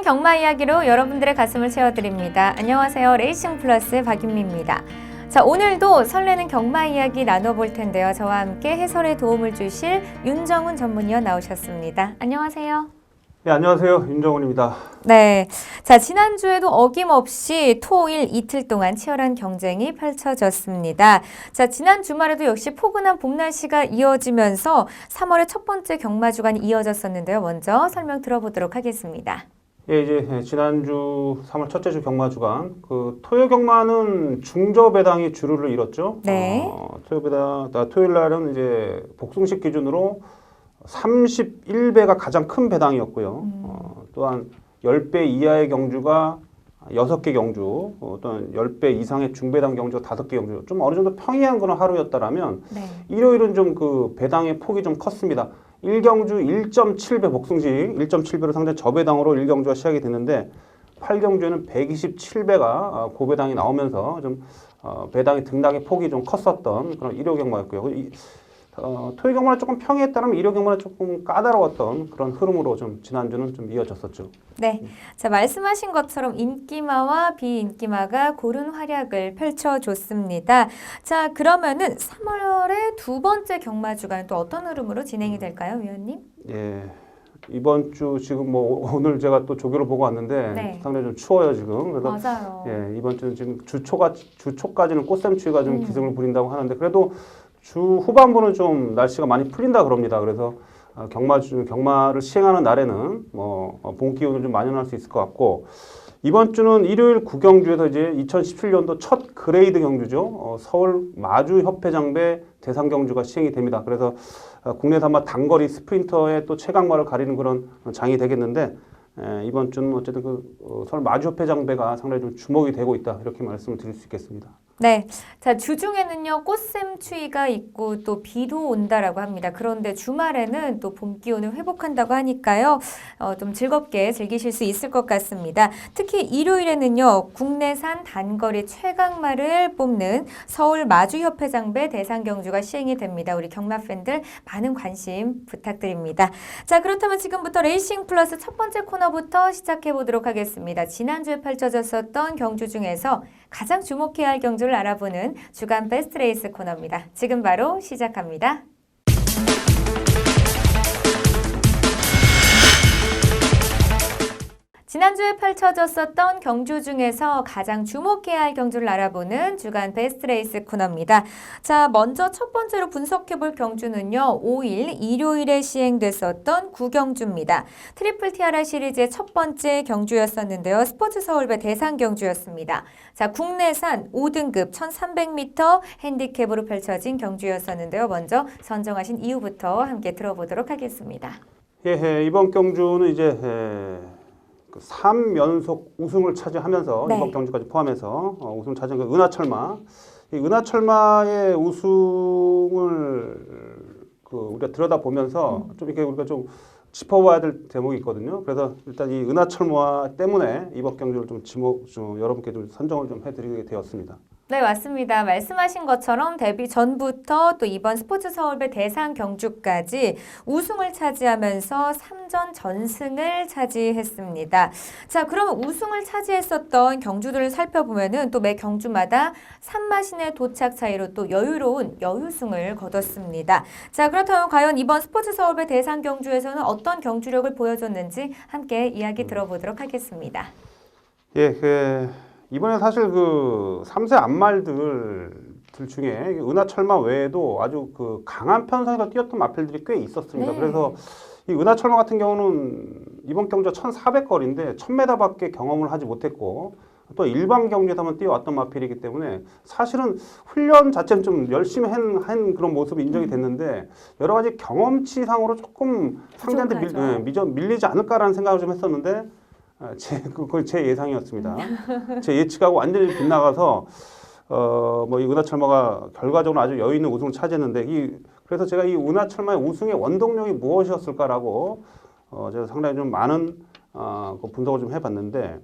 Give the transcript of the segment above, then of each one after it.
경마 이야기로 여러분들의 가슴을 채워드립니다. 안녕하세요. 레이싱 플러스 박윤미입니다. 자, 오늘도 설레는 경마 이야기 나눠볼 텐데요. 저와 함께 해설에 도움을 주실 윤정훈 전문위원 나오셨습니다. 안녕하세요. 네, 안녕하세요. 윤정훈입니다. 네, 자 지난주에도 어김없이 토일 이틀 동안 치열한 경쟁이 펼쳐졌습니다. 자 지난 주말에도 역시 포근한 봄 날씨가 이어지면서 3월의 첫 번째 경마 주간이 이어졌었는데요. 먼저 설명 들어보도록 하겠습니다. 예, 이제 지난주 3월 첫째 주 경마 주간 그 토요 경마는 중저 배당이 주류를 이뤘죠. 네. 토요일 날은 이제 복숭식 기준으로 31배가 가장 큰 배당이었고요. 또한 10배 이하의 경주가 6개 경주, 또는 10배 이상의 중배당 경주가 5개 경주, 좀 어느 정도 평이한 그런 하루였다라면 네. 일요일은 좀 그 배당의 폭이 좀 컸습니다. 1경주 1.7배 복숭식 1.7배로 상당히 저배당으로 1경주가 시작이 됐는데 8경주에는 127배가 고배당이 나오면서 좀 배당의 등락의 폭이 좀 컸었던 그런 일요 경마였고요. 토요 경마는 조금 평이했다면 일요 경마는 조금 까다로웠던 그런 흐름으로 좀 지난주는 좀 이어졌었죠. 네, 자 말씀하신 것처럼 인기마와 비인기마가 고른 활약을 펼쳐줬습니다. 자 그러면은 3월의 두 번째 경마 주간 또 어떤 흐름으로 진행이 될까요, 위원님? 예, 이번 주 지금 뭐 오늘 제가 또 조교를 보고 왔는데 네. 상당히 좀 추워요 지금. 그래서 맞아요. 예, 이번 주는 지금 주초까지는 꽃샘추위가 좀 기승을 부린다고 하는데 그래도 주 후반부는 좀 날씨가 많이 풀린다 그럽니다. 그래서 경마를 시행하는 날에는 봄 기운을 좀 만연할 수 있을 것 같고 이번 주는 일요일 구경주에서 이제 2017년도 첫 그레이드 경주죠. 서울 마주협회장배 대상 경주가 시행이 됩니다. 그래서 국내에서 아마 단거리 스프린터의 또 최강마를 가리는 그런 장이 되겠는데 이번 주는 어쨌든 서울 마주협회장배가 상당히 좀 주목이 되고 있다 이렇게 말씀을 드릴 수 있겠습니다. 네, 자 주중에는요 꽃샘 추위가 있고 또 비도 온다라고 합니다. 그런데 주말에는 또 봄 기온을 회복한다고 하니까요, 좀 즐겁게 즐기실 수 있을 것 같습니다. 특히 일요일에는요 국내산 단거리 최강마를 뽑는 서울 마주협회장배 대상 경주가 시행이 됩니다. 우리 경마 팬들 많은 관심 부탁드립니다. 자 그렇다면 지금부터 레이싱 플러스 첫 번째 코너부터 시작해 보도록 하겠습니다. 지난주에 펼쳐졌었던 경주 중에서 가장 주목해야 할 경주를 알아보는 주간 베스트 레이스 코너입니다. 지금 바로 시작합니다. 지난주에 펼쳐졌었던 경주 중에서 가장 주목해야 할 경주를 알아보는 주간 베스트 레이스 코너입니다. 자, 먼저 첫 번째로 분석해볼 경주는요. 5일 일요일에 시행됐었던 구경주입니다. 트리플 티아라 시리즈의 첫 번째 경주였었는데요. 스포츠 서울배 대상 경주였습니다. 자, 국내산 5등급 1300m 핸디캡으로 펼쳐진 경주였었는데요. 먼저 선정하신 이유부터 함께 들어보도록 하겠습니다. 예, 이번 경주는 이제 3연속 우승을 차지하면서 네. 이번 경주까지 포함해서 우승을 차지한 은하철마. 이 은하철마의 우승을 우리가 들여다보면서 좀 이렇게 우리가 좀 짚어봐야 될 대목이 있거든요. 그래서 일단 이 은하철마 때문에 이번 경주를 좀 여러분께 좀 선정을 좀 해드리게 되었습니다. 네, 맞습니다. 말씀하신 것처럼 데뷔 전부터 또 이번 스포츠 서울배 대상 경주까지 우승을 차지하면서 3전 전승을 차지했습니다. 자, 그러면 우승을 차지했었던 경주들을 살펴보면은 또 매 경주마다 산마신의 도착 차이로 또 여유로운 여유승을 거뒀습니다. 자, 그렇다면 과연 이번 스포츠 서울배 대상 경주에서는 어떤 경주력을 보여줬는지 함께 이야기 들어보도록 하겠습니다. 예, 이번에 사실 3세 앞말들 중에 은하철마 외에도 아주 강한 편성에서 뛰었던 마필들이 꽤 있었습니다. 네. 그래서 이 은하철마 같은 경우는 이번 경주가 1400거리인데 1000m밖에 경험을 하지 못했고 또 일반 경주에서만 뛰어왔던 마필이기 때문에 사실은 훈련 자체는 좀 열심히 한 그런 모습이 인정이 됐는데 여러 가지 경험치상으로 조금 상대한테 밀리지 않을까라는 생각을 좀 했었는데 제 예상이었습니다. 제 예측하고 완전히 빗나가서 이 은하철마가 결과적으로 아주 여유 있는 우승을 차지했는데 그래서 제가 이 은하철마의 우승의 원동력이 무엇이었을까라고 제가 상당히 좀 많은 분석을 좀 해봤는데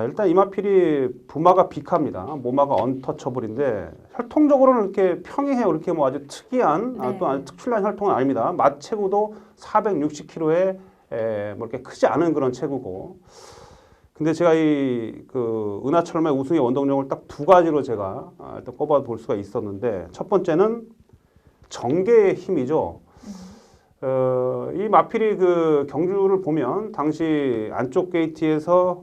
일단 이마필이 부마가 비카입니다. 모마가 언터처블인데 혈통적으로는 이렇게 평이해요. 이렇게 뭐 아주 특이한 또 아주 특출난 혈통은 아닙니다. 마체구도 460kg에 뭐 이렇게 크지 않은 그런 체구고. 근데 제가 이 그 은하철마의 우승의 원동력을 딱 두 가지로 제가 일단 꼽아 볼 수가 있었는데, 첫 번째는 전개의 힘이죠. 이 마필이 그 경주를 보면 당시 안쪽 게이트에서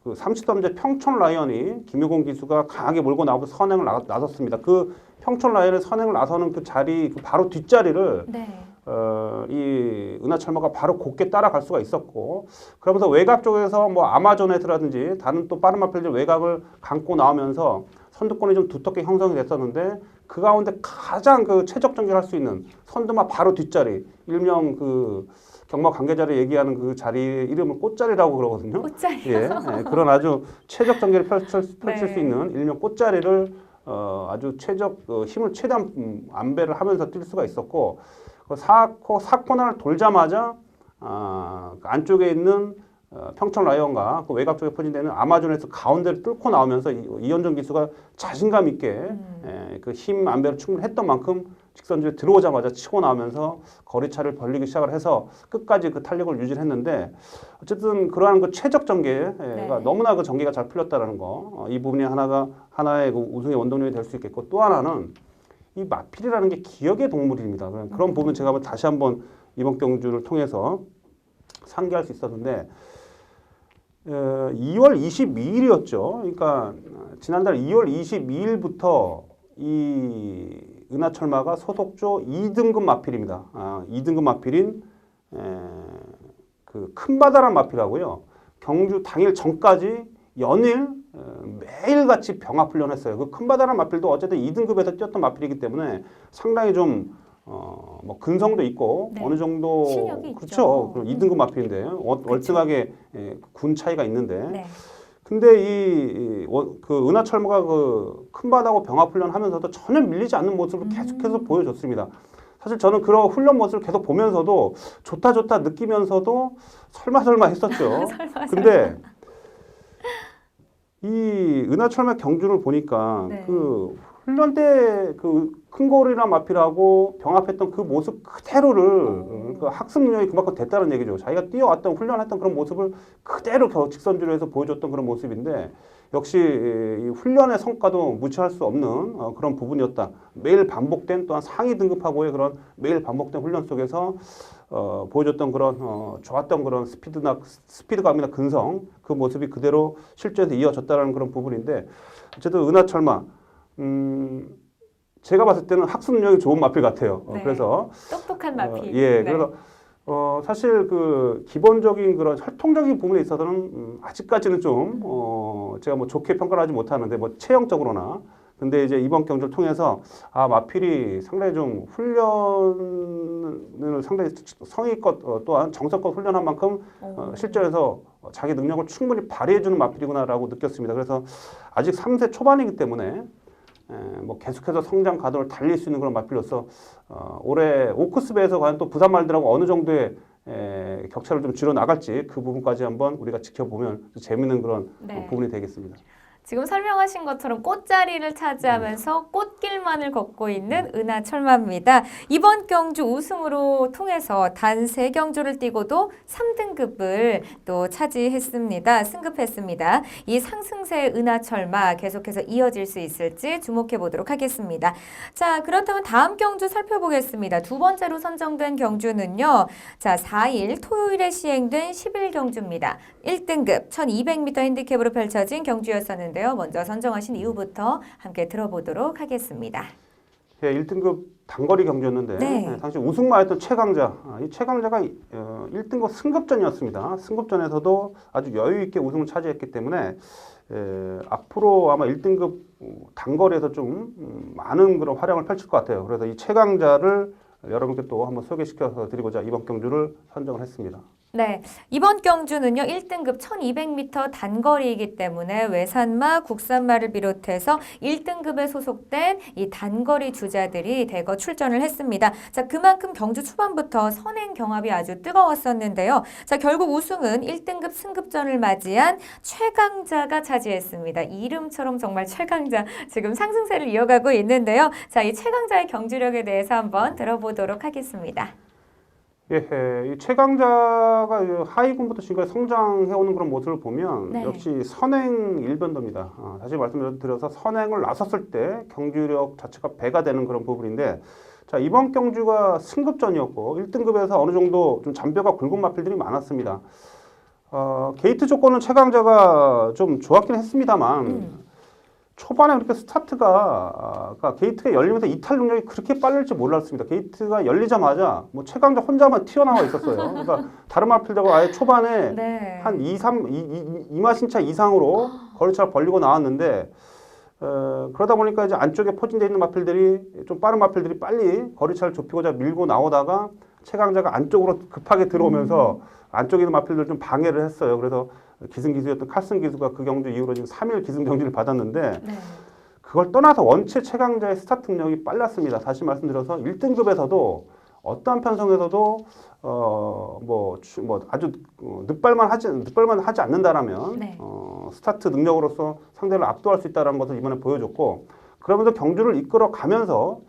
그 33제 평촌 라이언이 김효곤 기수가 강하게 몰고 나오고 선행을 나섰습니다. 그 평촌 라이언의 선행을 나서는 그 자리, 그 바로 뒷자리를 네. 이 은하철마가 바로 곧게 따라갈 수가 있었고, 그러면서 외곽 쪽에서 뭐 아마존헤드라든지 다른 또 빠른 마필들 외곽을 감고 나오면서 선두권이 좀 두텁게 형성이 됐었는데, 그 가운데 가장 그 최적 전개를 할 수 있는 선두마 바로 뒷자리, 일명 그 경마 관계자를 얘기하는 그 자리 이름을 꽃자리라고 그러거든요. 꽃자리. 예, 그런 아주 최적 전개를 펼칠 네. 수 있는 일명 꽃자리를 아주 최적 힘을 최대한 안배를 하면서 뛸 수가 있었고, 그 4코너를 돌자마자 안쪽에 있는 평촌 라이언과 그 외곽 쪽에 포진되는 아마존에서 가운데를 뚫고 나오면서 이현종 기수가 자신감 있게 그 힘 안배를 충분히 했던 만큼 직선주에 들어오자마자 치고 나오면서 거리차를 벌리기 시작을 해서 끝까지 그 탄력을 유지를 했는데, 어쨌든 그러한 그 최적 전개가 네. 너무나 그 전개가 잘 풀렸다라는 거, 이 부분이 하나의 그 우승의 원동력이 될 수 있겠고, 또 하나는 이 마필이라는 게 기억의 동물입니다. 그런 부분 제가 다시 한번 이번 경주를 통해서 상기할 수 있었는데, 2월 22일이었죠. 그러니까 지난달 2월 22일부터 이 은하철마가 소속조 2등급 마필입니다. 2등급 마필인 그 큰바다란 마필하고요. 경주 당일 전까지 연일 매일같이 병합 훈련했어요. 그 큰바다란 마필도 어쨌든 2등급에서 뛰었던 마필이기 때문에 상당히 좀 뭐 근성도 있고 네. 어느 정도 실력이 그렇죠. 있죠. 2등급 마필인데 월등하게 군 차이가 있는데, 네. 근데 그 은하철마가 그 큰바다하고 병합 훈련하면서도 전혀 밀리지 않는 모습을 계속해서 보여줬습니다. 사실 저는 그런 훈련 모습을 계속 보면서도 좋다 느끼면서도 설마 했었죠. 근데 이 은하철마 경주를 보니까 네. 그 훈련 때 그 큰고리나 마필하고 병합했던 그 모습 그대로를 그 학습 능력이 그만큼 됐다는 얘기죠. 자기가 뛰어왔던 훈련했던 그런 모습을 그대로 직선주로 해서 보여줬던 그런 모습인데, 역시 이 훈련의 성과도 무시할 수 없는 그런 부분이었다. 매일 반복된 또한 상위 등급하고의 그런 매일 반복된 훈련 속에서 보여줬던 그런 좋았던 그런 스피드감이나 근성, 그 모습이 그대로 실전에서 이어졌다는 그런 부분인데, 어쨌든 은하철마 제가 봤을 때는 학습 능력이 좋은 마필 같아요. 네. 그래서 똑똑한 마필. 예, 네. 그래서 사실 그 기본적인 그런 혈통적인 부분에 있어서는 아직까지는 좀 제가 뭐 좋게 평가를 하지 못하는데, 뭐 체형적으로나. 근데 이제 이번 경주를 통해서 마필이 상당히 좀 훈련을 상당히 성의껏 또한 정성껏 훈련한 만큼 실전에서 자기 능력을 충분히 발휘해주는 마필이구나라고 느꼈습니다. 그래서 아직 3세 초반이기 때문에 뭐 계속해서 성장 가도를 달릴 수 있는 그런 마필로서 올해 오크스배에서 과연 또 부산 말들하고 어느 정도의 격차를 좀 줄여 나갈지, 그 부분까지 한번 우리가 지켜보면 재밌는 그런 네. 부분이 되겠습니다. 지금 설명하신 것처럼 꽃자리를 차지하면서 꽃길만을 걷고 있는 은하철마입니다. 이번 경주 우승으로 통해서 단 3경주를 뛰고도 3등급을 또 차지했습니다. 승급했습니다. 이 상승세의 은하철마 계속해서 이어질 수 있을지 주목해 보도록 하겠습니다. 자, 그렇다면 다음 경주 살펴보겠습니다. 두 번째로 선정된 경주는요. 자, 4일 토요일에 시행된 11경주입니다. 1등급 1200m 핸디캡으로 펼쳐진 경주였었는데요. 먼저 선정하신 이유부터 함께 들어보도록 하겠습니다. 예, 1등급 단거리 경주였는데 네. 당시 우승마였던 최강자, 이 최강자가 1등급 승급전이었습니다. 승급전에서도 아주 여유 있게 우승을 차지했기 때문에 앞으로 아마 1등급 단거리에서 좀 많은 그런 활약을 펼칠 것 같아요. 그래서 이 최강자를 여러분께 또 한번 소개시켜서 드리고자 이번 경주를 선정을 했습니다. 네, 이번 경주는요 1등급 1200m 단거리이기 때문에 외산마, 국산마를 비롯해서 1등급에 소속된 이 단거리 주자들이 대거 출전을 했습니다. 자, 그만큼 경주 초반부터 선행 경합이 아주 뜨거웠었는데요. 자, 결국 우승은 1등급 승급전을 맞이한 최강자가 차지했습니다. 이름처럼 정말 최강자, 지금 상승세를 이어가고 있는데요. 자, 이 최강자의 경주력에 대해서 한번 들어보도록 하겠습니다. 이 최강자가 하위군부터 지금까지 성장해오는 그런 모습을 보면 네. 역시 선행 일변도입니다. 다시 말씀드려서 선행을 나섰을 때 경주력 자체가 배가 되는 그런 부분인데 자, 이번 경주가 승급전이었고 1등급에서 어느 정도 좀 잔뼈가 굵은 마필들이 많았습니다. 게이트 조건은 최강자가 좀 좋았긴 했습니다만 초반에 그렇게 스타트가 그러니까 게이트가 열리면서 이탈 능력이 그렇게 빠를지 몰랐습니다. 게이트가 열리자마자 뭐 최강자 혼자만 튀어나와 있었어요. 그러니까 다른 마필들과 아예 초반에 네. 한 2마신차 이상으로 거리차를 벌리고 나왔는데 그러다 보니까 이제 안쪽에 포진되어 있는 마필들이 좀 빠른 마필들이 빨리 거리차를 좁히고자 밀고 나오다가 최강자가 안쪽으로 급하게 들어오면서 안쪽에 있는 마필들 좀 방해를 했어요. 그래서 기승기수였던 칼슨 기수가 그 경주 이후로 지금 3일 기승 경주를 받았는데 네. 그걸 떠나서 원체 최강자의 스타트 능력이 빨랐습니다. 다시 말씀드려서 1등급에서도 어떠한 편성에서도 아주 늦발만 하지 않는다라면 네. 스타트 능력으로서 상대를 압도할 수 있다는 것을 이번에 보여줬고 그러면서 경주를 이끌어 가면서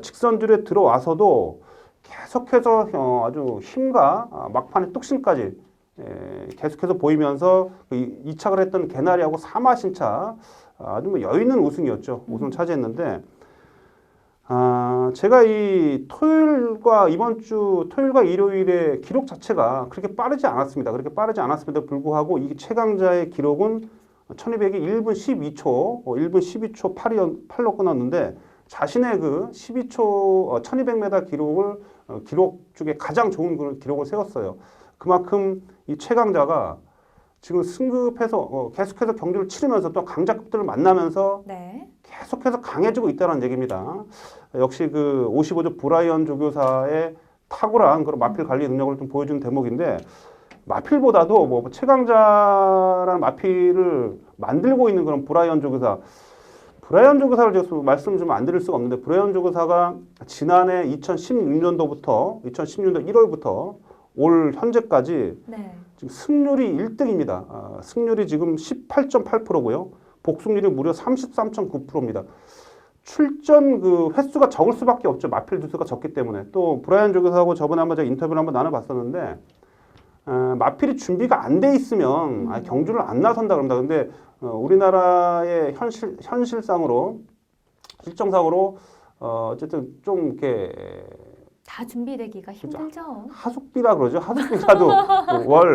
직선줄에 들어와서도 계속해서 아주 힘과 막판의 뚝심까지 계속해서 보이면서 이착을 했던 개나리하고 사마신차 아주 뭐 여유 있는 우승이었죠. 우승을 차지했는데 제가 이 이번 주 토요일과 일요일의 기록 자체가 그렇게 빠르지 않았습니다. 그렇게 빠르지 않았음에도 불구하고 이 최강자의 기록은 1200이 1분 12초, 1분 12초 8로 끊었는데 자신의 그 12초 1200m 기록 중에 가장 좋은 기록을 세웠어요. 그만큼 이 최강자가 지금 승급해서 계속해서 경주를 치르면서 또 강자급들을 만나면서 네. 계속해서 강해지고 있다는 얘기입니다. 역시 그 55조 브라이언 조교사의 탁월한 그런 마필 관리 능력을 좀 보여주는 대목인데 마필보다도 뭐 최강자라는 마필을 만들고 있는 그런 브라이언 조교사를 제가 말씀 좀 안 드릴 수가 없는데 브라이언 조교사가 지난해 2016년도 1월부터 올 현재까지 네. 지금 승률이 1등입니다. 승률이 지금 18.8%고요. 복승률이 무려 33.9%입니다. 출전 그 횟수가 적을 수밖에 없죠. 마필 두수가 적기 때문에. 또 브라이언 조교사하고 저번에 한번 제가 인터뷰를 한번 나눠봤었는데 마필이 준비가 안 돼 있으면 경주를 안 나선다 그럽니다. 근데 우리나라의 현실상으로 실정상으로 어쨌든 좀 이렇게 다 준비되기가 힘들죠. 하숙비라 그러죠.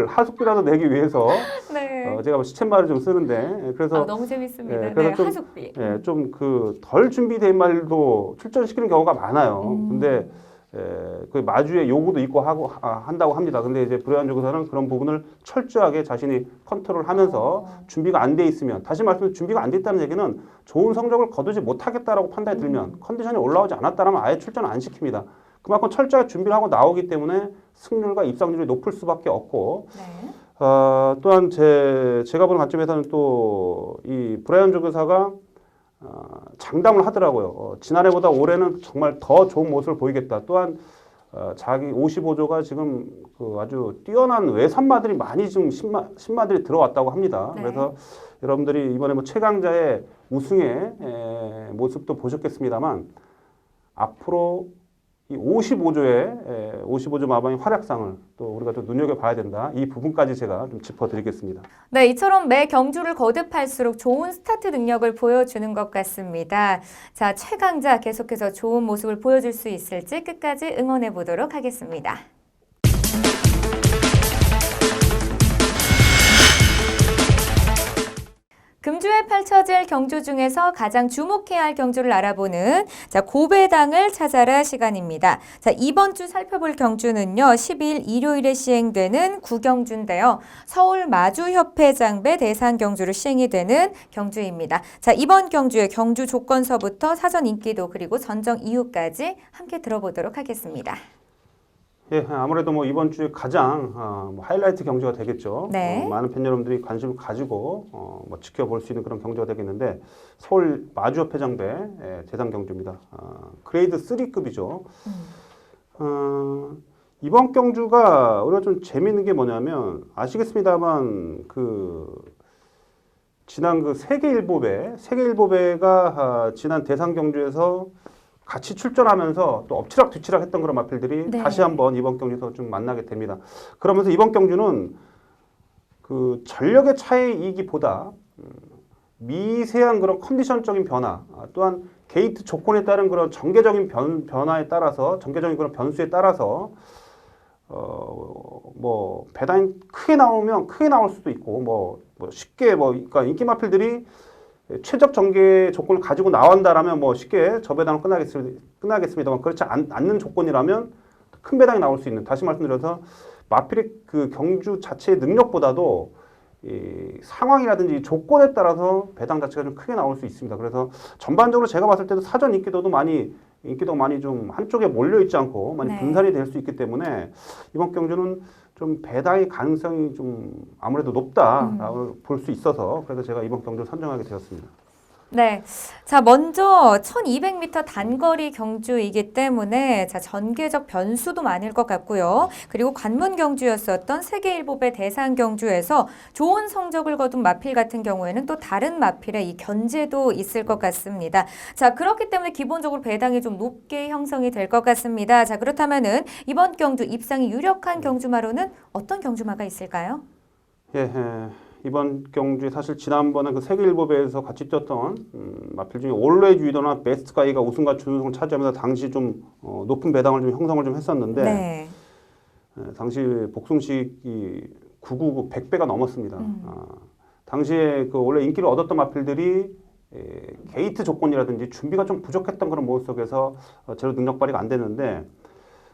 하숙비라도 내기 위해서 네. 제가 시쳇말을 좀 쓰는데 그래서 너무 재밌습니다. 그래서 네, 좀, 하숙비. 좀 그 덜 준비된 말도 출전시키는 경우가 많아요. 근데 그 마주에 요구도 있고 한다고 합니다. 근데 이제 브라이언 조교사는 그런 부분을 철저하게 자신이 컨트롤하면서 준비가 안 돼 있으면 다시 말해서 준비가 안 돼 있다는 얘기는 좋은 성적을 거두지 못하겠다라고 판단이 들면 컨디션이 올라오지 않았다면 아예 출전 안 시킵니다. 그만큼 철저하게 준비를 하고 나오기 때문에 승률과 입상률이 높을 수밖에 없고 네. 또한 제가 보는 관점에서는 또 이 브라이언 조교사가 장담을 하더라고요. 지난해보다 올해는 정말 더 좋은 모습을 보이겠다. 또한 자기 55조가 지금 그 아주 뛰어난 외산마들이 많이 지금 신마들이 들어왔다고 합니다. 네. 그래서 여러분들이 이번에 뭐 최강자의 우승의 모습도 보셨겠습니다만 앞으로 이 55조 마방의 활약상을 또 우리가 좀 눈여겨봐야 된다. 이 부분까지 제가 좀 짚어드리겠습니다. 네, 이처럼 매 경주를 거듭할수록 좋은 스타트 능력을 보여주는 것 같습니다. 자, 최강자 계속해서 좋은 모습을 보여줄 수 있을지 끝까지 응원해 보도록 하겠습니다. 금주에 펼쳐질 경주 중에서 가장 주목해야 할 경주를 알아보는 고배당을 찾아라 시간입니다. 자, 이번 주 살펴볼 경주는요. 12일 일요일에 시행되는 구경주인데요. 서울 마주협회장배 대상 경주로 시행이 되는 경주입니다. 자, 이번 경주의 경주 조건서부터 사전 인기도 그리고 선정 이유까지 함께 들어보도록 하겠습니다. 예, 아무래도 뭐 이번 주에 가장 하이라이트 경주가 되겠죠. 네. 많은 팬 여러분들이 관심을 가지고 뭐 지켜볼 수 있는 그런 경주가 되겠는데 서울 마주협회장배 대상 경주입니다. 그레이드 3급이죠. 이번 경주가 우리가 좀 재미있는 게 뭐냐면 아시겠습니다만 지난 그 세계일보배가 지난 대상 경주에서 같이 출전하면서 또 엎치락 뒤치락 했던 그런 마필들이 네. 다시 한번 이번 경기에서 좀 만나게 됩니다. 그러면서 이번 경주는 그 전력의 차이이기보다 미세한 그런 컨디션적인 변화, 또한 게이트 조건에 따른 그런 전개적인 변화에 따라서, 전개적인 그런 변수에 따라서 뭐 배당이 크게 나오면 크게 나올 수도 있고, 뭐 쉽게 그러니까 인기 마필들이 최적 전개 조건을 가지고 나온다라면 뭐 쉽게 저배당은 끝나겠습니다만, 그렇지 않는 조건이라면 큰 배당이 나올 수 있는, 다시 말씀드려서 마필의 그 경주 자체의 능력보다도 이 상황이라든지 조건에 따라서 배당 자체가 좀 크게 나올 수 있습니다. 그래서 전반적으로 제가 봤을 때도 사전 인기도가 많이 좀 한쪽에 몰려 있지 않고 많이 네. 분산이 될 수 있기 때문에 이번 경주는 좀 배당의 가능성이 좀 아무래도 높다라고 볼 수 있어서, 그래서 제가 이번 경주를 선정하게 되었습니다. 네. 자, 먼저 1200m 단거리 경주이기 때문에 자, 전개적 변수도 많을 것 같고요. 그리고 관문 경주였었던 세계일보배 대상 경주에서 좋은 성적을 거둔 마필 같은 경우에는 또 다른 마필의 이 견제도 있을 것 같습니다. 자, 그렇기 때문에 기본적으로 배당이 좀 높게 형성이 될 것 같습니다. 자, 그렇다면은 이번 경주 입상이 유력한 경주마로는 어떤 경주마가 있을까요? 예, 이번 경주에 사실 지난번에 그 세계일보배에서 같이 뛰었던 마필 중에 올웨이즈 위더나 베스트가이가 우승과 준우승을 차지하면서 당시 좀 높은 배당을 좀 형성을 좀 했었는데, 네. 당시 복숭식이 999 100배가 넘었습니다. 당시에 그 원래 인기를 얻었던 마필들이 게이트 조건이라든지 준비가 좀 부족했던 그런 모습 속에서 제로 능력 발휘가 안 됐는데,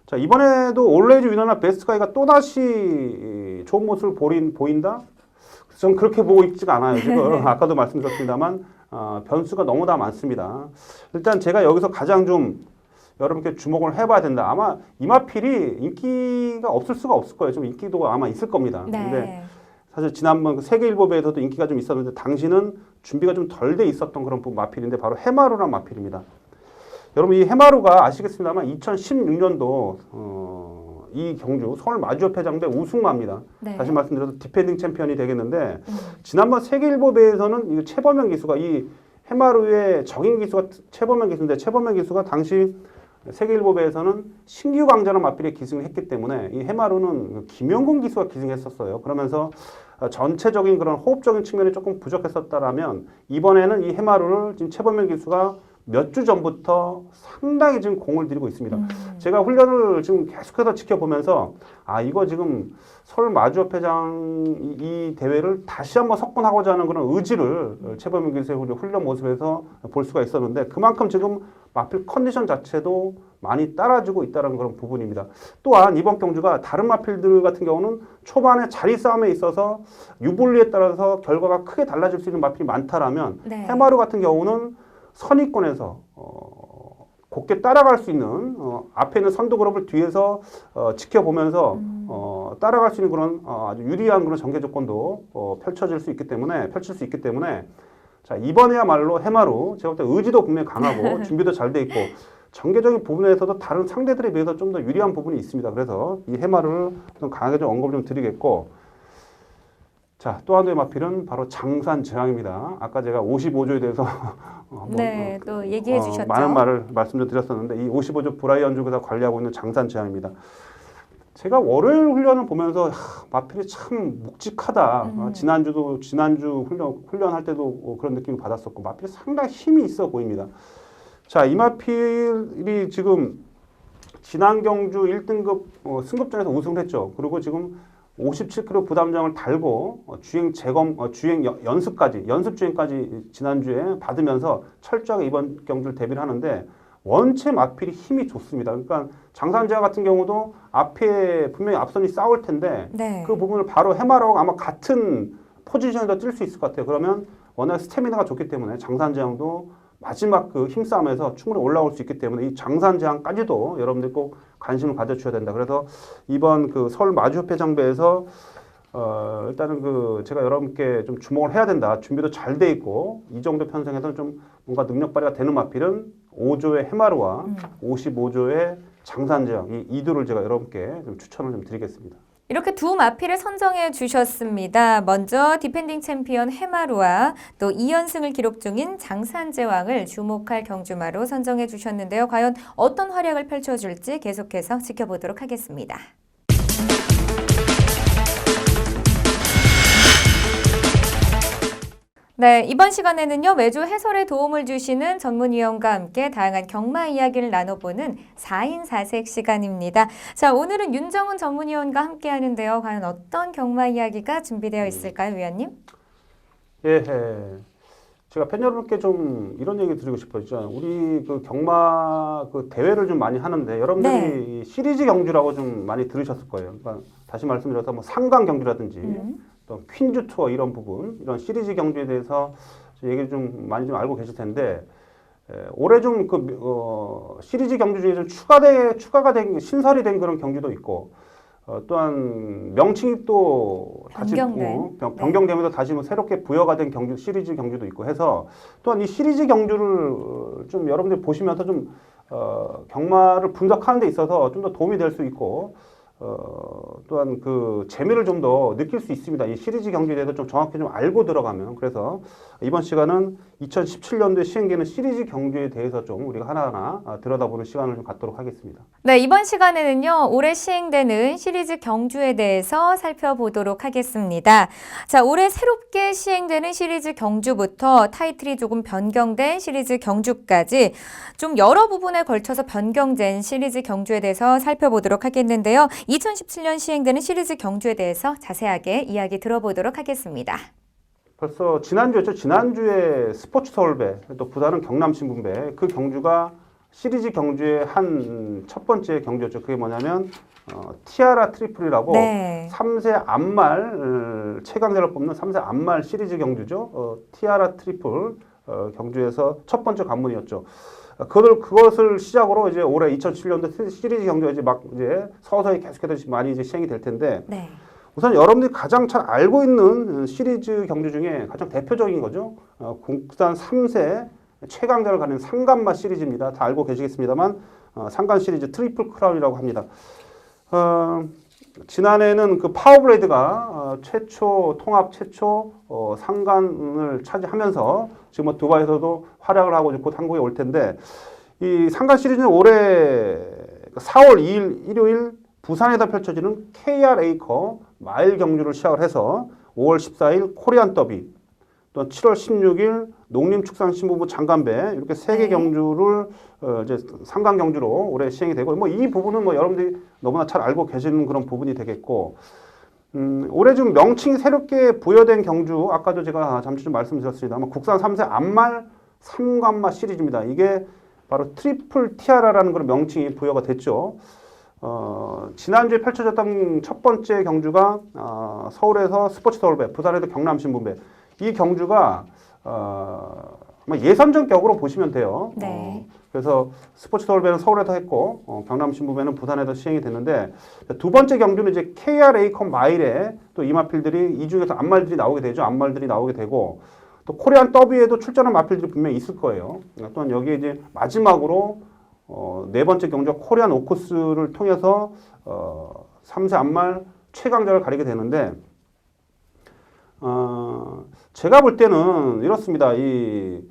자, 이번에도 올레이즈 위너나 베스트가이가 또다시 좋은 모습을 보인다? 전 그렇게 보고 있지가 않아요. 지금 아까도 말씀드렸습니다만 변수가 너무 다 많습니다. 일단 제가 여기서 가장 좀 여러분께 주목을 해봐야 된다. 아마 이마필이 인기가 없을 수가 없을 거예요. 좀 인기도가 아마 있을 겁니다. 네. 근데 사실 지난번 그 세계일보배에서도 인기가 좀 있었는데 당시는 준비가 좀 덜 돼 있었던 그런 마필인데 바로 해마루란 마필입니다. 여러분 이 해마루가 아시겠습니다만 2016년도 이 경주 서울 마주협회장배 우승마입니다. 네. 다시 말씀드려서 디펜딩 챔피언이 되겠는데 지난번 세계일보배에서는 이 최범현 기수가 이 해마루의 적인 기수가 최범현 기수인데 최범현 기수가 당시 세계일보배에서는 신규 강자는 마필에 기승을 했기 때문에 이 해마루는 김영곤 기수가 기승했었어요. 그러면서 전체적인 그런 호흡적인 측면이 조금 부족했었다라면 이번에는 이 해마루를 지금 최범현 기수가 몇 주 전부터 상당히 지금 공을 들이고 있습니다. 제가 훈련을 지금 계속해서 지켜보면서 이거 지금 서울 마주협회장 이 대회를 다시 한번 석권하고자 하는 그런 의지를 최범민 기수의 훈련 모습에서 볼 수가 있었는데 그만큼 지금 마필 컨디션 자체도 많이 따라주고 있다는 그런 부분입니다. 또한 이번 경주가 다른 마필들 같은 경우는 초반에 자리 싸움에 있어서 유불리에 따라서 결과가 크게 달라질 수 있는 마필이 많다라면 네. 해마루 같은 경우는 선입권에서 곱게 따라갈 수 있는 앞에 있는 선두 그룹을 뒤에서 지켜보면서 따라갈 수 있는 그런 아주 유리한 그런 전개 조건도 펼칠 수 있기 때문에 자 이번에야말로 해마루 제가 볼 때 의지도 분명히 강하고 준비도 잘 돼 있고 전개적인 부분에서도 다른 상대들에 비해서 좀 더 유리한 부분이 있습니다. 그래서 이 해마루를 좀 강하게 좀 언급을 좀 드리겠고. 자, 또 한 대의 마필은 바로 장산재앙입니다. 아까 제가 55조에 대해서 네, 또 얘기해 주셨죠. 많은 말을 말씀을 드렸었는데 이 55조 브라이언 주에서 관리하고 있는 장산재앙입니다. 제가 월요일 훈련을 보면서 마필이 참 묵직하다. 지난주 훈련할 때도 그런 느낌을 받았었고 마필이 상당히 힘이 있어 보입니다. 자, 이 마필이 지금 지난 경주 1등급 승급전에서 우승을 했죠. 그리고 지금 57kg 부담장을 달고 주행 연습 주행까지 지난주에 받으면서 철저하게 이번 경주를 대비를 하는데 원체 마필이 힘이 좋습니다. 그러니까 장산재앙 같은 경우도 앞에 분명히 앞선이 싸울 텐데 네. 그 부분을 바로 해마라고 아마 같은 포지션에서 뛸 수 있을 것 같아요. 그러면 워낙 스태미나가 좋기 때문에 장산재앙도 마지막 그 힘싸움에서 충분히 올라올 수 있기 때문에 이 장산재앙까지도 여러분들 꼭 관심을 가져주셔야 된다. 그래서 이번 그 서울 마주협회장배에서 일단은 그 제가 여러분께 좀 주목을 해야 된다. 준비도 잘 돼 있고 이 정도 편성에서는 좀 뭔가 능력 발휘가 되는 마필은 5조의 해마루와 55조의 장산재앙 이 두를 제가 여러분께 좀 추천을 좀 드리겠습니다. 이렇게 두 마필을 선정해 주셨습니다. 먼저 디펜딩 챔피언 해마루와 또 2연승을 기록 중인 장산제왕을 주목할 경주마로 선정해 주셨는데요. 과연 어떤 활약을 펼쳐줄지 계속해서 지켜보도록 하겠습니다. 네, 이번 시간에는요, 매주 해설에 도움을 주시는 전문위원과 함께 다양한 경마 이야기를 나눠보는 4인 4색 시간입니다. 자, 오늘은 윤정훈 전문위원과 함께 하는데요. 과연 어떤 경마 이야기가 준비되어 있을까요, 위원님? 예, 제가 팬 여러분께 좀 이런 얘기 드리고 싶어요. 우리 그 경마 그 대회를 좀 많이 하는데 여러분들이 네. 이 시리즈 경주라고 좀 많이 들으셨을 거예요. 그러니까 다시 말씀드려서 뭐 상강 경주라든지 또 퀸즈 투어 이런 부분, 이런 시리즈 경주에 대해서 얘기를 좀 많이 좀 알고 계실 텐데 올해 좀 그 시리즈 경주 중에 좀 추가가 된 신설이 된 그런 경주도 있고 또한 명칭이 또 다시 변경되면서 다시 뭐 새롭게 부여가 된 경주 시리즈 경주도 있고 해서 또한 이 시리즈 경주를 좀 여러분들 보시면서 좀 경마를 분석하는 데 있어서 좀 더 도움이 될 수 있고 또한 그 재미를 좀 더 느낄 수 있습니다. 이 시리즈 경기에 대해서 좀 정확히 좀 알고 들어가면. 그래서 이번 시간은 2017년도에 시행되는 시리즈 경주에 대해서 좀 우리가 하나하나 들여다보는 시간을 좀 갖도록 하겠습니다. 네, 이번 시간에는요, 올해 시행되는 시리즈 경주에 대해서 살펴보도록 하겠습니다. 자, 올해 새롭게 시행되는 시리즈 경주부터 타이틀이 조금 변경된 시리즈 경주까지 좀 여러 부분에 걸쳐서 변경된 시리즈 경주에 대해서 살펴보도록 하겠는데요. 2017년 시행되는 시리즈 경주에 대해서 자세하게 이야기 들어보도록 하겠습니다. 벌써 지난주였죠. 지난주에 스포츠 서울배, 또 부산은 경남신분배, 그 경주가 시리즈 경주의 한 첫 번째 경주였죠. 그게 뭐냐면 티아라 트리플이라고 네. 3세 암말 최강자를 뽑는 3세 암말 시리즈 경주죠. 티아라 트리플 경주에서 첫 번째 관문이었죠. 그것을 시작으로 이제 올해 2007년도 시리즈 경주가 이제 서서히 계속해서 많이 이제 시행이 될 텐데 네. 우선 여러분들이 가장 잘 알고 있는 시리즈 경주 중에 가장 대표적인 거죠. 국산 3세 최강자를 가리는 상간마 시리즈입니다. 다 알고 계시겠습니다만 상간 시리즈 트리플 크라운이라고 합니다. 지난해는 그 파워블레이드가 통합 최초 상간을 차지하면서 지금 뭐 두바이에서도 활약을 하고 곧 한국에 올 텐데 이 상간 시리즈는 올해 4월 2일 일요일 부산에다 펼쳐지는 KR 에이커 마일 경주를 시작을 해서 5월 14일 코리안 더비 또 7월 16일 농림축산신부부 장관배 이렇게 세 개 경주를 이제 상강 경주로 올해 시행이 되고 뭐 이 부분은 뭐 여러분들이 너무나 잘 알고 계시는 그런 부분이 되겠고 올해 좀 명칭이 새롭게 부여된 경주 아까도 제가 잠시 좀 말씀드렸습니다만 국산 3세 암말 3관마 시리즈입니다. 이게 바로 트리플 티아라라는 그런 명칭이 부여가 됐죠. 지난주에 펼쳐졌던 첫 번째 경주가 서울에서 스포츠 서울배, 부산에서 경남신분배. 이 경주가 예선전 격으로 보시면 돼요. 네. 그래서 스포츠 서울배는 서울에서 했고 경남신분배는 부산에서 시행이 됐는데 두 번째 경주는 이제 KR 에이컨 마일에 또 이 마필들이 이 중에서 암말들이 나오게 되죠. 암말들이 나오게 되고 또 코리안 더비에도 출전한 마필들이 분명히 있을 거예요. 또한 여기에 이제 마지막으로 네 번째 경주가 코리안 오코스를 통해서 3세 암말 최강자를 가리게 되는데 제가 볼 때는 이렇습니다. 이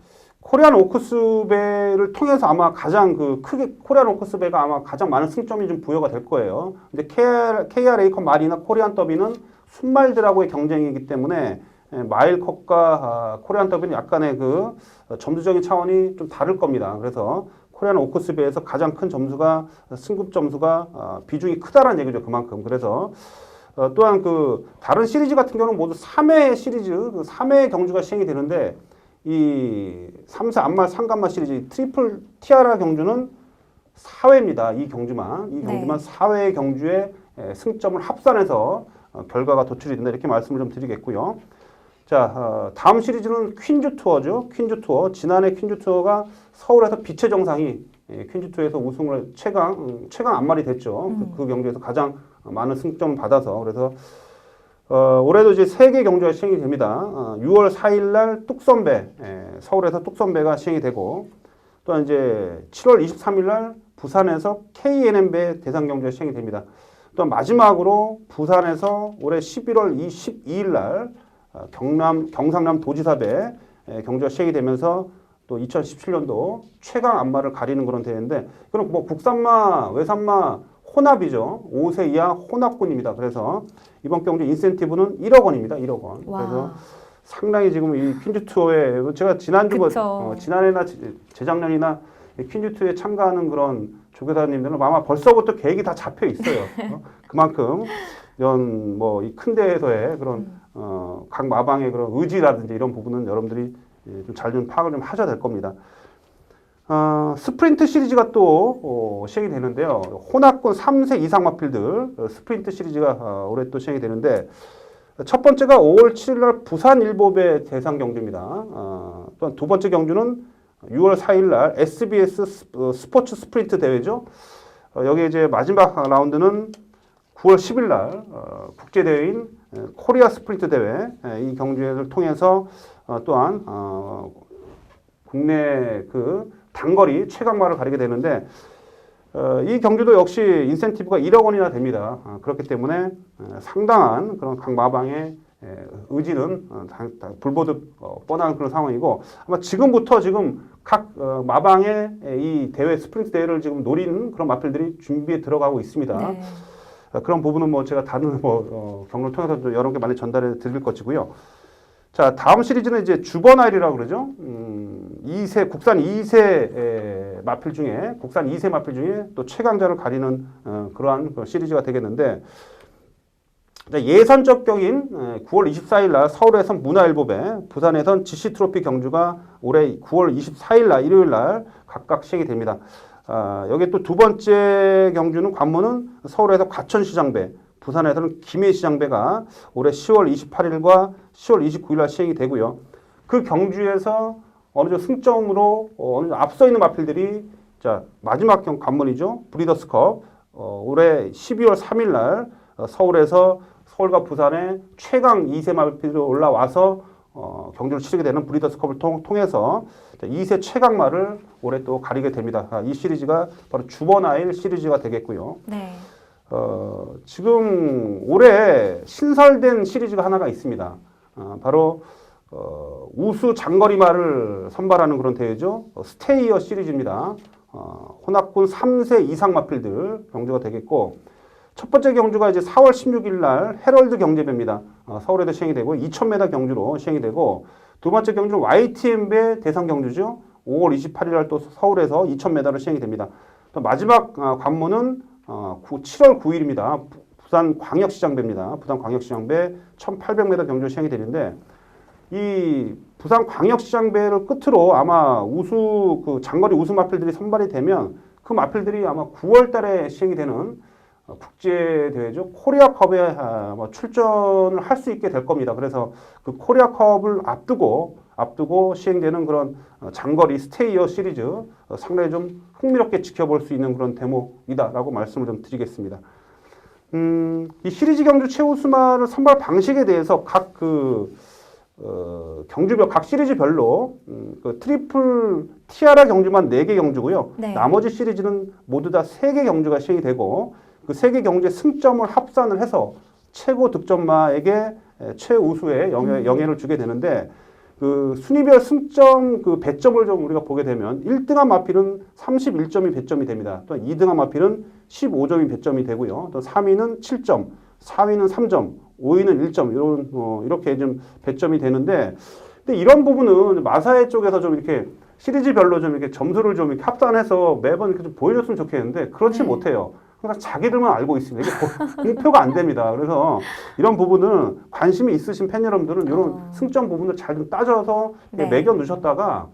코리안 오코스배를 통해서 아마 가장 크게 코리안 오코스배가 아마 가장 많은 승점이 좀 부여가 될 거예요. 근데 KR 에이컨 말이나 코리안 더비는 순말들하고의 경쟁이기 때문에 마일컵과 코리안 더비는 약간의 그 점수적인 차원이 좀 다를 겁니다. 그래서 코리안 오코스배에서 가장 큰 점수가 승급 점수가 비중이 크다라는 얘기죠. 그만큼. 그래서 또한 다른 시리즈 같은 경우는 모두 3회 시리즈, 3회 경주가 시행이 되는데 이 3세 암말 상간마 시리즈 트리플 티아라 경주는 4회입니다. 이 경주만 4회 경주에 승점을 합산해서 결과가 도출이 된다 이렇게 말씀을 좀 드리겠고요. 자, 다음 시리즈는 퀸즈 투어죠. 퀸즈 투어. 지난해 퀸즈 투어가 서울에서 빛의 정상이 퀸즈 투어에서 우승을 최강 암말이 됐죠. 그 경주에서 가장 많은 승점을 받아서 그래서 올해도 이제 3개 경주가 시행이 됩니다. 6월 4일 날 뚝섬배 서울에서 뚝섬배가 시행이 되고 또 이제 7월 23일 날 부산에서 KNM배 대상 경주가 시행이 됩니다. 또 마지막으로 부산에서 올해 11월 22일 날 경상남 도지사배 경주가 시행이 되면서 또 2017년도 최강 안마를 가리는 그런 대회인데 그럼 뭐 국산마, 외산마 혼합이죠. 5세 이하 혼합군입니다. 그래서 이번 경주 인센티브는 1억 원입니다. 1억 원. 와. 그래서 상당히 지금 이 퀸즈 투어에 제가 지난해나 재작년이나 퀸즈 투어에 참가하는 그런 조교사님들은 아마 벌써부터 계획이 다 잡혀 있어요. 그만큼 이런 뭐 이 큰 대회에서의 그런 각 마방의 그런 의지라든지 이런 부분은 여러분들이 좀 잘 좀 파악을 좀 하셔야 될 겁니다. 스프린트 시리즈가 또 시행이 되는데요. 혼합군 3세 이상 마필들 스프린트 시리즈가 올해 또 시행이 되는데 첫 번째가 5월 7일 날 부산 일보배 대상 경주입니다. 또한 두 번째 경주는 6월 4일 날 SBS 스포츠 스프린트 대회죠. 여기 이제 마지막 라운드는 9월 10일 날 국제 대회인 코리아 스프린트 대회 이 경주를 통해서 또한 국내 그 단거리 최강마를 가리게 되는데 이 경주도 역시 인센티브가 1억 원이나 됩니다. 그렇기 때문에 상당한 그런 각 마방의 의지는 불보듯 뻔한 그런 상황이고 아마 지금부터 지금 각 마방의 이 대회 스프린트 대회를 지금 노리는 그런 마필들이 준비에 들어가고 있습니다. 네. 그런 부분은 뭐 제가 다른 경로를 통해서 여러 개 많이 전달해 드릴 것이고요. 자, 다음 시리즈는 이제 주버나일이라고 그러죠. 2세, 국산 2세 마필 중에, 국산 2세 마필 중에 또 최강자를 가리는 그러한 시리즈가 되겠는데, 예선적 격인 9월 24일 날 서울에선 문화일보배, 부산에선 GC 트로피 경주가 올해 9월 24일 날 일요일 날 각각 시행이 됩니다. 여기 또 두 번째 경주는 관문은 서울에서 과천시장배, 부산에서는 김해시장배가 올해 10월 28일과 10월 29일 날 시행이 되고요. 그 경주에서 어느 정도 승점으로 어느 정도 앞서 있는 마필들이 자 마지막 관문이죠. 브리더스컵 올해 12월 3일 날 서울에서 서울과 부산의 최강 2세 마필로 올라와서 경주를 치르게 되는 브리더스컵을 통해서 2세 최강마를 올해 또 가리게 됩니다. 이 시리즈가 바로 주버나일 시리즈가 되겠고요. 네. 지금 올해 신설된 시리즈가 하나가 있습니다. 바로 우수 장거리마를 선발하는 그런 대회죠. 스테이어 시리즈입니다. 혼합군 3세 이상 마필들 경주가 되겠고 첫 번째 경주가 이제 4월 16일 날 헤럴드 경제배입니다. 서울에도 시행이 되고 2000m 경주로 시행이 되고 두 번째 경주는 YTM배 대상 경주죠. 5월 28일 날 또 서울에서 2000m로 시행이 됩니다. 또 마지막 관문은 7월 9일입니다. 부산 광역시장배입니다. 부산 광역시장배 1800m 경주 시행이 되는데 이 부산 광역시장배를 끝으로 아마 우수 그 장거리 우수 마필들이 선발이 되면 그 마필들이 아마 9월 달에 시행이 되는 국제 대회죠. 코리아컵에 출전을 할 수 있게 될 겁니다. 그래서 그 코리아컵을 앞두고 시행되는 그런 장거리 스테이어 시리즈 상당히 좀 흥미롭게 지켜볼 수 있는 그런 대목이다라고 말씀을 좀 드리겠습니다. 이 시리즈 경주 최우수마를 선발 방식에 대해서 각 경주별 각 시리즈별로 그 트리플 티아라 경주만 4개 경주고요. 네. 나머지 시리즈는 모두 다 3개 경주가 시행이 되고 그 3개 경주의 승점을 합산을 해서 최고 득점마에게 최우수의 영예를 주게 되는데 그 순위별 승점 그 배점을 좀 우리가 보게 되면 1등한 마필은 31점이 배점이 됩니다. 또 2등한 마필은 15점이 배점이 되고요. 또 3위는 7점, 4위는 3점, 5위는 1점 이렇게 좀 배점이 되는데 근데 이런 부분은 마사회 쪽에서 좀 이렇게 시리즈별로 좀 이렇게 점수를 좀 이렇게 합산해서 매번 이렇게 좀 보여줬으면 좋겠는데 그렇지 못해요. 그러니까 자기들만 알고 있습니다. 이게 공표가 안 됩니다. 그래서 이런 부분은 관심이 있으신 팬 여러분들은 이런 승점 부분을 잘 좀 따져서 매겨 놓으셨다가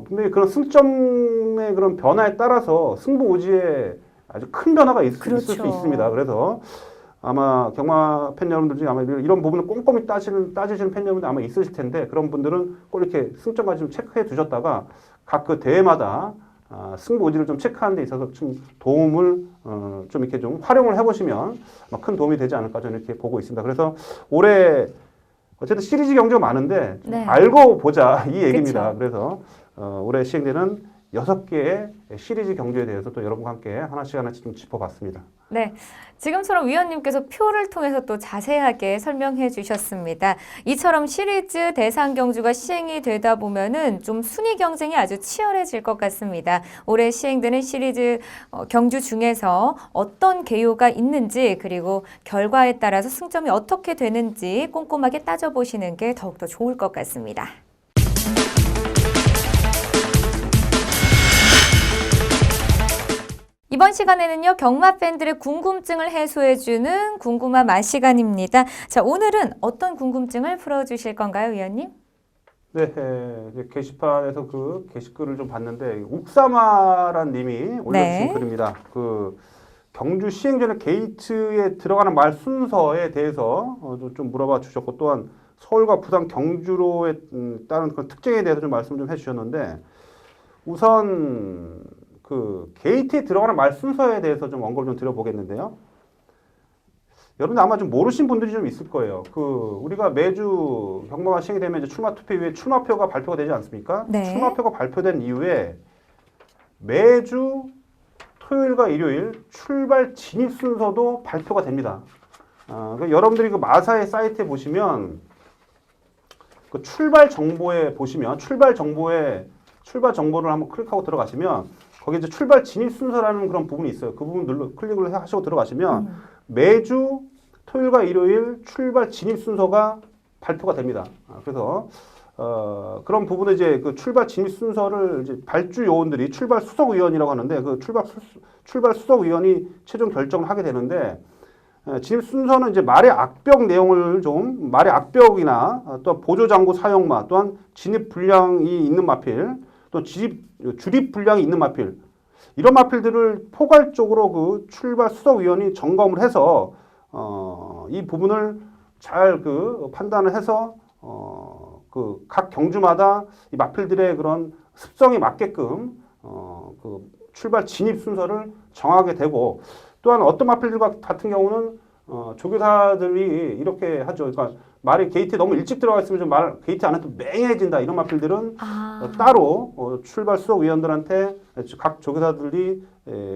분명히 그런 승점의 그런 변화에 따라서 승부 의지에 아주 큰 변화가 있을 수 있습니다. 그래서 아마 경마 팬 여러분들 중에 아마 이런 부분을 꼼꼼히 따지시는 팬 여러분들 아마 있으실 텐데 그런 분들은 꼭 이렇게 승점까지 좀 체크해 두셨다가 각 그 대회마다 승부 의지를 좀 체크하는 데 있어서 좀 도움을 좀 이렇게 좀 활용을 해보시면 큰 도움이 되지 않을까 저는 이렇게 보고 있습니다. 그래서 올해 어쨌든 시리즈 경주가 많은데 좀 알고 보자 이 얘기입니다. 그래서 올해 시행되는 6개의 시리즈 경주에 대해서 또 여러분과 함께 하나씩 좀 짚어봤습니다. 네, 지금처럼 위원님께서 표를 통해서 또 자세하게 설명해 주셨습니다. 이처럼 시리즈 대상 경주가 시행이 되다 보면은 좀 순위 경쟁이 아주 치열해질 것 같습니다. 올해 시행되는 시리즈 경주 중에서 어떤 개요가 있는지 그리고 결과에 따라서 승점이 어떻게 되는지 꼼꼼하게 따져보시는 게 더욱더 좋을 것 같습니다. 이번 시간에는요, 경마 팬들의 궁금증을 해소해주는 궁금한 맛 시간입니다. 자, 오늘은 어떤 궁금증을 풀어주실 건가요, 위원님? 네, 이제 게시판에서 그 게시글을 좀 봤는데 옥사마란 님이 올려주신 글입니다. 그 경주 시행 전에 게이트에 들어가는 말 순서에 대해서 좀 물어봐 주셨고 또한 서울과 부산 경주로에 따른 그 특징에 대해서 좀 말씀 좀 해주셨는데 우선 그 게이트에 들어가는 말 순서에 대해서 좀 언급을 좀 드려보겠는데요. 여러분들 아마 좀 모르신 분들이 좀 있을 거예요. 그 우리가 매주 경마가 시행이 되면 이제 출마 투표 이후에 출마표가 발표가 되지 않습니까? 네. 출마표가 발표된 이후에 매주 토요일과 일요일 출발 진입 순서도 발표가 됩니다. 그러니까 여러분들이 그 마사의 사이트에 보시면 그 출발 정보에 보시면 출발 정보를 한번 클릭하고 들어가시면 거기 이제 출발 진입 순서라는 그런 부분이 있어요. 그 부분 클릭을 하시고 들어가시면 매주 토요일과 일요일 출발 진입 순서가 발표가 됩니다. 그래서 그런 부분에 이제 그 출발 진입 순서를 이제 발주 요원들이 출발 수석 위원이라고 하는데 그 출발 수석 위원이 최종 결정을 하게 되는데 진입 순서는 이제 말의 악벽 내용을 좀 말의 악벽이나 또 보조 장구 사용마 또한 진입 분량이 있는 마필 또 주립 분량이 있는 마필 이런 마필들을 포괄적으로 그 출발 수석 위원이 점검을 해서 이 부분을 잘 그 판단을 해서 그 각 경주마다 이 마필들의 그런 습성에 맞게끔 그 출발 진입 순서를 정하게 되고 또한 어떤 마필들 같은 경우는 조교사들이 이렇게 하죠. 그러니까 말이 게이트에 너무 일찍 들어가 있으면 좀 게이트 안에서 맹해진다 이런 마필들은 따로 출발 수석 위원들한테 각 조교사들이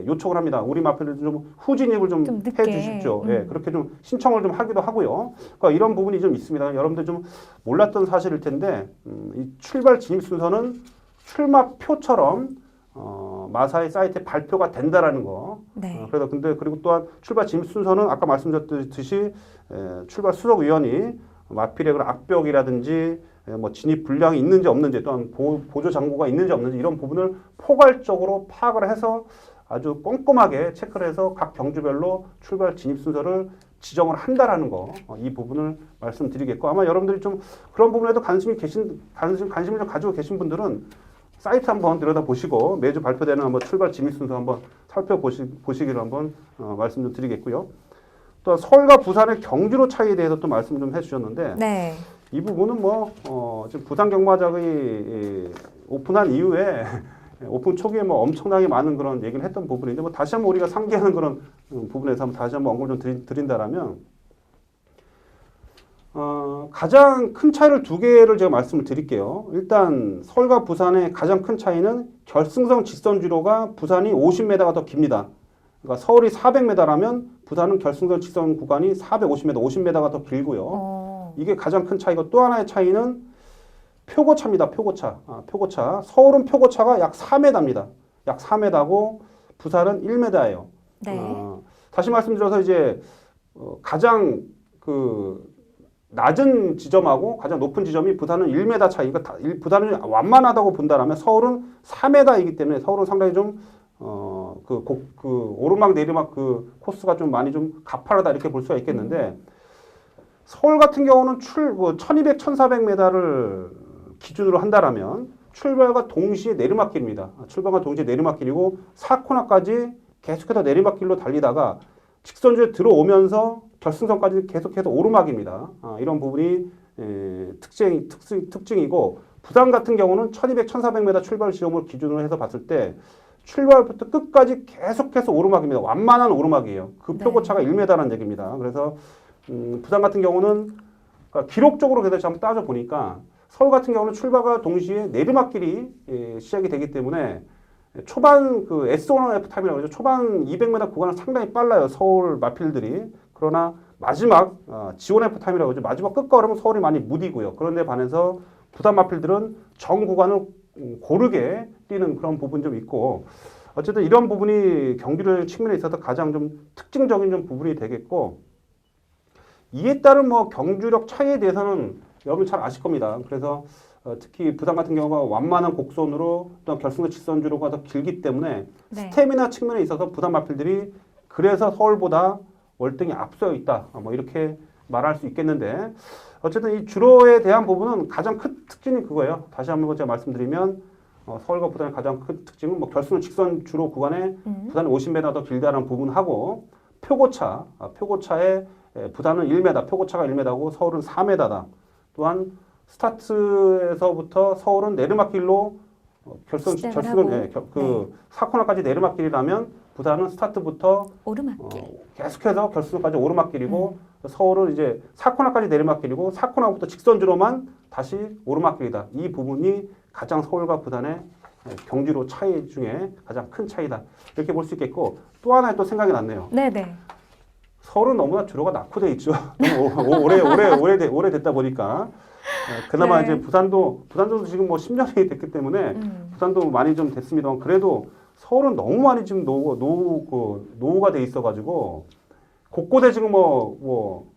요청을 합니다. 우리 마필들 좀 후진입을 좀 해주십시오. 예, 그렇게 좀 신청을 좀 하기도 하고요. 그러니까 이런 부분이 좀 있습니다. 여러분들 좀 몰랐던 사실일 텐데 이 출발 진입 순서는 출마표처럼 마사의 사이트에 발표가 된다라는 거. 네. 그래서 그리고 또한 출발 진입 순서는 아까 말씀드렸듯이 출발 수석 위원이 마필의 그런 악벽이라든지 뭐 진입 분량이 있는지 없는지 또한 보조 장구가 있는지 없는지 이런 부분을 포괄적으로 파악을 해서 아주 꼼꼼하게 체크를 해서 각 경주별로 출발 진입 순서를 지정을 한다라는 거. 이 부분을 말씀드리겠고 아마 여러분들이 좀 그런 부분에도 관심을 좀 가지고 계신 분들은 사이트 한번 들여다보시고 매주 발표되는 한번 출발 진입 순서 한번 살펴보시기를 한번 말씀 좀 드리겠고요. 또 서울과 부산의 경주로 차이에 대해서 또 말씀 좀 해주셨는데 네. 이 부분은 지금 부산 경마장이 오픈한 이후에 오픈 초기에 엄청나게 많은 그런 얘기를 했던 부분인데 다시 한번 우리가 상기하는 그런 부분에서 한번 다시 한번 언급을 좀 드린다라면 가장 큰 차이를 두 개를 제가 말씀을 드릴게요. 일단 서울과 부산의 가장 큰 차이는 결승선 직선주로가 부산이 50m가 더 깁니다. 그러니까 서울이 400m라면 부산은 결승선 직선 구간이 450m, 50m가 더 길고요. 이게 가장 큰 차이고 또 하나의 차이는 표고차입니다. 표고차. 서울은 표고차가 약 4m입니다. 약 4m고 부산은 1m예요. 네. 다시 말씀드려서 이제 가장 그 낮은 지점하고 가장 높은 지점이 부산은 1m 차이. 그러니까 부산은 완만하다고 본다라면 서울은 4m이기 때문에 서울은 상당히 좀 오르막 내리막 그 코스가 좀 많이 좀 가파르다 이렇게 볼 수가 있겠는데 서울 같은 경우는 1200, 1400m를 기준으로 한다라면 출발과 동시에 내리막길입니다. 출발과 동시에 내리막길이고 4코너까지 계속해서 내리막길로 달리다가 직선주에 들어오면서 결승선까지 계속해서 오르막입니다. 이런 부분이 특징이고 부산 같은 경우는 1200, 1400m 출발 지점을 기준으로 해서 봤을 때 출발부터 끝까지 계속해서 오르막입니다. 완만한 오르막이에요. 그 표고차가 1m라는 얘기입니다. 그래서 부산 같은 경우는 그러니까 기록적으로 그래서 한번 따져 보니까 서울 같은 경우는 출발과 동시에 내리막길이 시작이 되기 때문에 초반 그 S1F 타임이라고 그러죠. 초반 200m 구간은 상당히 빨라요. 서울 마필들이. 그러나 마지막 G1F 타임이라고 그러죠. 마지막 끝걸음은 서울이 많이 무디고요. 그런데 반해서 부산 마필들은 전 구간을 고르게 뛰는 그런 부분 좀 있고 어쨌든 이런 부분이 경주를 측면에 있어서 가장 좀 특징적인 좀 부분이 되겠고 이에 따른 뭐 경주력 차이에 대해서는 여러분 잘 아실 겁니다. 그래서 특히 부산 같은 경우가 완만한 곡선으로 또 결승선 직선주로가 더 길기 때문에 네. 스태미나 측면에 있어서 부산 마필들이 그래서 서울보다 월등히 앞서 있다. 뭐 이렇게 말할 수 있겠는데 어쨌든 이 주로에 대한 부분은 가장 큰 특징이 그거예요. 다시 한번 제가 말씀드리면 서울과 부산의 가장 큰 특징은 뭐 결승선 직선 주로 구간에 부산은 50m 더 길다는 부분하고 표고차에 부산은 1m, 표고차가 1m고 서울은 4m다. 또한 스타트에서부터 서울은 내리막길로 결승은 사코나까지 내리막길이라면 부산은 스타트부터 오르막길. 계속해서 결승까지 오르막길이고 서울은 이제 사코나까지 내리막길이고 사코나부터 직선주로만 다시 오르막길이다. 이 부분이 가장 서울과 부산의 경주로 차이 중에 가장 큰 차이다. 이렇게 볼 수 있겠고 또 하나 또 생각이 났네요. 네네. 서울은 너무나 주로가 낙후돼 있죠. 너무 오래됐다 보니까 그나마 네. 이제 부산도 지금 뭐 10년이 됐기 때문에 부산도 많이 좀 됐습니다만 그래도 서울은 너무 많이 지금 노후가 돼 있어가지고 곳곳에 지금 뭐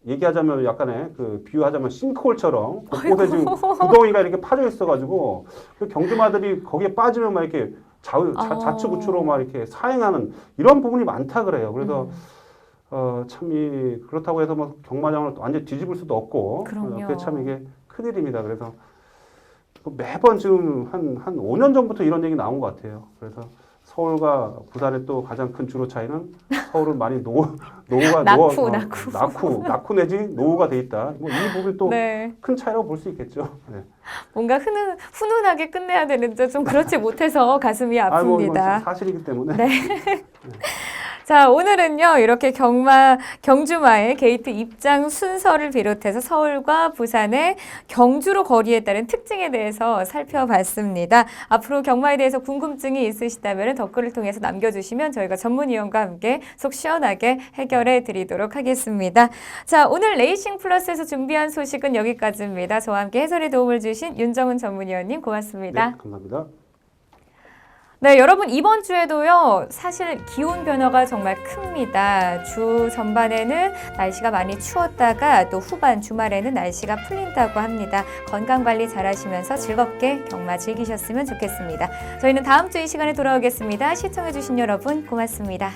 얘기하자면 약간의 그 비유하자면 싱크홀처럼 곳곳에 지금 구덩이가 이렇게 파져 있어가지고 그 경주마들이 거기에 빠지면 막 이렇게 좌측우측으로 막 이렇게 사행하는 이런 부분이 많다 그래요. 그래서 참 그렇다고 해서 뭐 경마장을 완전 뒤집을 수도 없고 그게 참 이게 큰일입니다. 그래서 매번 지금 한 5년 전부터 이런 얘기 나온 것 같아요. 그래서 서울과 부산의 또 가장 큰 주로 차이는 서울은 많이 낙후 내지 노후가 돼 있다. 뭐 이 부분이 또 큰 차이라고 볼 수 있겠죠. 네. 뭔가 훈훈하게 끝내야 되는데 좀 그렇지 못해서 가슴이 아픕니다. 사실이기 때문에. 네. 자, 오늘은요, 이렇게 경주마의 게이트 입장 순서를 비롯해서 서울과 부산의 경주로 거리에 따른 특징에 대해서 살펴봤습니다. 앞으로 경마에 대해서 궁금증이 있으시다면 댓글을 통해서 남겨주시면 저희가 전문위원과 함께 속 시원하게 해결해 드리도록 하겠습니다. 자, 오늘 레이싱 플러스에서 준비한 소식은 여기까지입니다. 저와 함께 해설에 도움을 주신 윤정은 전문위원님 고맙습니다. 네, 감사합니다. 네, 여러분 이번 주에도요 사실 기온 변화가 정말 큽니다. 주 전반에는 날씨가 많이 추웠다가 또 후반 주말에는 날씨가 풀린다고 합니다. 건강관리 잘 하시면서 즐겁게 경마 즐기셨으면 좋겠습니다. 저희는 다음 주 이 시간에 돌아오겠습니다. 시청해주신 여러분 고맙습니다.